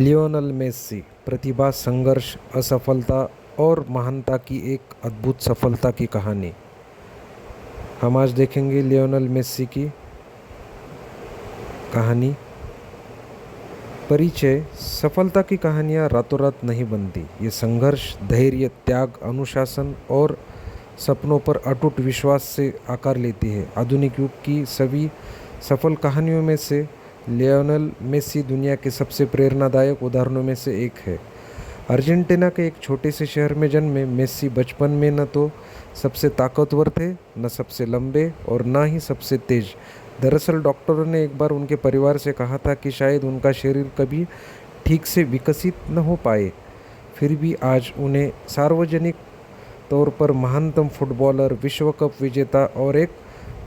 Lionel Messi प्रतिभा, संघर्ष, असफलता और महानता की एक अद्भुत सफलता की कहानी। हम आज देखेंगे लियोनेल मेस्सी की कहानी। परिचय। सफलता की कहानियाँ रातों रात नहीं बनती। ये संघर्ष, धैर्य, त्याग, अनुशासन और सपनों पर अटूट विश्वास से आकार लेती है। आधुनिक युग की सभी सफल कहानियों में से लियोनेल मेस्सी दुनिया के सबसे प्रेरणादायक उदाहरणों में से एक है। अर्जेंटीना के एक छोटे से शहर में जन्मे मेस्सी बचपन में न तो सबसे ताकतवर थे, न सबसे लंबे और न ही सबसे तेज। दरअसल डॉक्टरों ने एक बार उनके परिवार से कहा था कि शायद उनका शरीर कभी ठीक से विकसित न हो पाए। फिर भी आज उन्हें सार्वजनिक तौर पर महानतम फुटबॉलर, विश्व कप विजेता और एक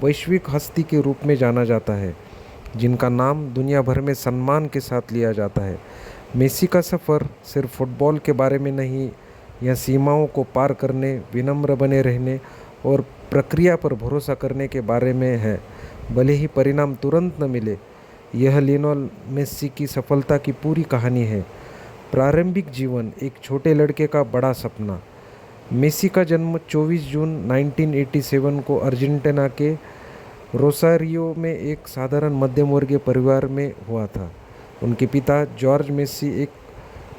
वैश्विक हस्ती के रूप में जाना जाता है, जिनका नाम दुनिया भर में सम्मान के साथ लिया जाता है। मेस्सी का सफ़र सिर्फ फुटबॉल के बारे में नहीं, यह सीमाओं को पार करने, विनम्र बने रहने और प्रक्रिया पर भरोसा करने के बारे में है। भले ही परिणाम तुरंत न मिले, यह लियोनेल मेस्सी की सफलता की पूरी कहानी है। प्रारंभिक जीवन। एक छोटे लड़के का बड़ा सपना। मेस्सी का जन्म 24 जून 1987 को अर्जेंटीना के रोसारियो में एक साधारण मध्यम वर्गीय परिवार में हुआ था। उनके पिता जॉर्ज मेस्सी एक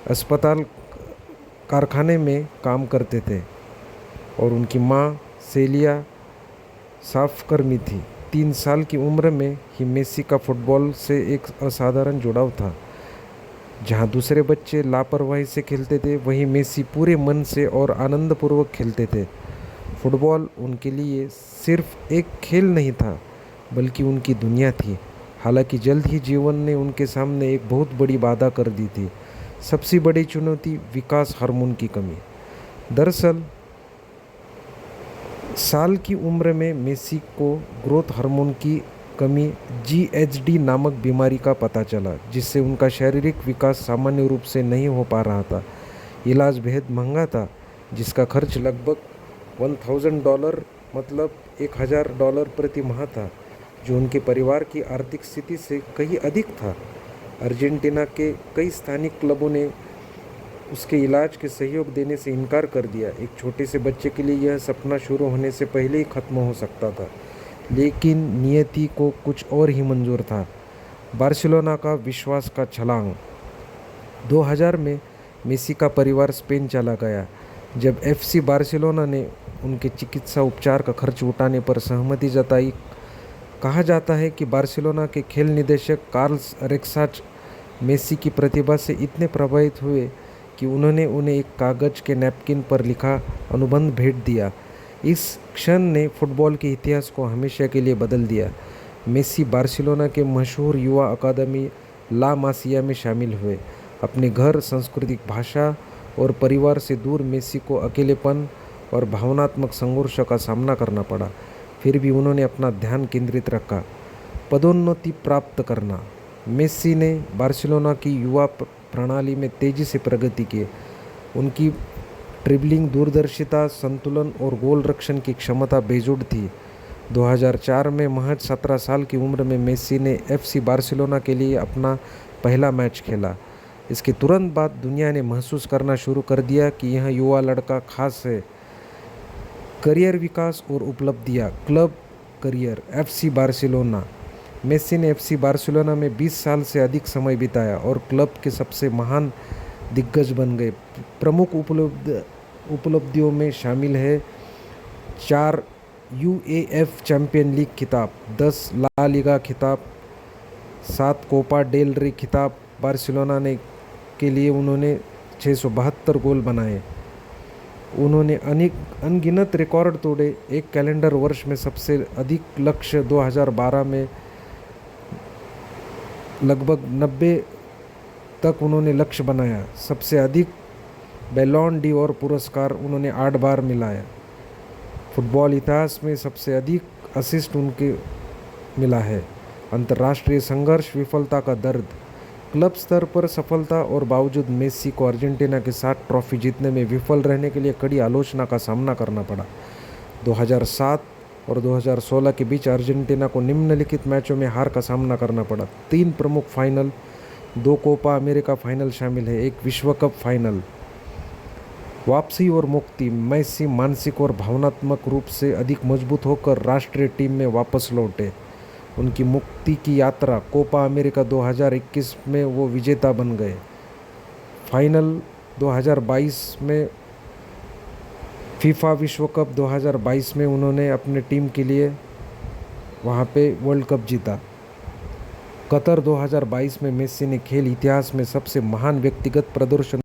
अस्पताल कारखाने में काम करते थे और उनकी मां सेलिया साफकर्मी थी। 3 साल की उम्र में ही मेस्सी का फुटबॉल से एक असाधारण जुड़ाव था। जहां दूसरे बच्चे लापरवाही से खेलते थे, वहीं मेस्सी पूरे मन से और आनंदपूर्वक खेलते थे। फुटबॉल उनके लिए सिर्फ एक खेल नहीं था, बल्कि उनकी दुनिया थी। हालांकि जल्द ही जीवन ने उनके सामने एक बहुत बड़ी बाधा कर दी थी। सबसे बड़ी चुनौती विकास हार्मोन की कमी। दरअसल साल की उम्र में मेस्सी को ग्रोथ हार्मोन की कमी GHD नामक बीमारी का पता चला, जिससे उनका शारीरिक विकास सामान्य रूप से नहीं हो पा रहा था। इलाज बेहद महंगा था, जिसका खर्च लगभग $1000 मतलब $1000 प्रति माह था, जो उनके परिवार की आर्थिक स्थिति से कहीं अधिक था। अर्जेंटीना के कई स्थानिक क्लबों ने उसके इलाज के सहयोग देने से इनकार कर दिया। एक छोटे से बच्चे के लिए यह सपना शुरू होने से पहले ही खत्म हो सकता था, लेकिन नियति को कुछ और ही मंजूर था। बार्सिलोना का विश्वास का छलांग। 2000 में मेस्सी का परिवार स्पेन चला गया। जब FC बार्सिलोना ने उनके चिकित्सा उपचार का खर्च उठाने पर सहमति जताई। कहा जाता है कि बार्सिलोना के खेल निदेशक कार्लोस रेक्साच मेस्सी की प्रतिभा से इतने प्रभावित हुए कि उन्होंने उन्हें एक कागज़ के नैपकिन पर लिखा अनुबंध भेंट दिया। इस क्षण ने फुटबॉल के इतिहास को हमेशा के लिए बदल दिया। मेस्सी बार्सिलोना के मशहूर युवा अकादमी ला मासिया में शामिल हुए। अपने घर, सांस्कृतिक भाषा और परिवार से दूर मेस्सी को अकेलेपन और भावनात्मक संघर्ष का सामना करना पड़ा। फिर भी उन्होंने अपना ध्यान केंद्रित रखा। पदोन्नति प्राप्त करना। मेस्सी ने बार्सिलोना की युवा प्रणाली में तेज़ी से प्रगति की। उनकी ड्रिबलिंग, दूरदर्शिता, संतुलन और गोल रक्षण की क्षमता बेजोड़ थी। 2004 में महज 17 साल की उम्र में मेस्सी ने FC बार्सिलोना के लिए अपना पहला मैच खेला। इसके तुरंत बाद दुनिया ने महसूस करना शुरू कर दिया कि यह युवा लड़का खास है। करियर विकास और उपलब्धियां। Club career. FC Barcelona. Messi ने FC बार्सिलोना में 20 साल से अधिक समय बिताया और क्लब के सबसे महान दिग्गज बन गए। प्रमुख उपलब्धियों में शामिल है 4 UEFA चैंपियन लीग खिताब, 10 ला लीगा खिताब, 7 कोपा डेल रे खिताब। बार्सिलोना ने के लिए उन्होंने 672 गोल बनाए। उन्होंने अनगिनत रिकॉर्ड तोड़े। एक कैलेंडर वर्ष में सबसे अधिक लक्ष्य 2012 में लगभग 90 तक उन्होंने लक्ष्य बनाया। सबसे अधिक बैलोन ड'ओर पुरस्कार उन्होंने 8 बार मिलाया। फुटबॉल इतिहास में सबसे अधिक असिस्ट उनके मिला है। अंतर्राष्ट्रीय संघर्ष, विफलता का दर्द। क्लब स्तर पर सफलता और बावजूद मेस्सी को अर्जेंटीना के साथ ट्रॉफी जीतने में विफल रहने के लिए कड़ी आलोचना का सामना करना पड़ा। 2007 और 2016 के बीच अर्जेंटीना को निम्नलिखित मैचों में हार का सामना करना पड़ा। 3 प्रमुख फाइनल, 2 कोपा अमेरिका फाइनल शामिल है, एक विश्व कप फाइनल। वापसी और मुक्ति। मेसी मानसिक और भावनात्मक रूप से अधिक मजबूत होकर राष्ट्रीय टीम में वापस लौटे। उनकी मुक्ति की यात्रा। कोपा अमेरिका 2021 में वो विजेता बन गए। फाइनल 2022 में। फीफा विश्व कप 2022 में उन्होंने अपने टीम के लिए वहाँ पे वर्ल्ड कप जीता। कतर 2022 में मेसी ने खेल इतिहास में सबसे महान व्यक्तिगत प्रदर्शन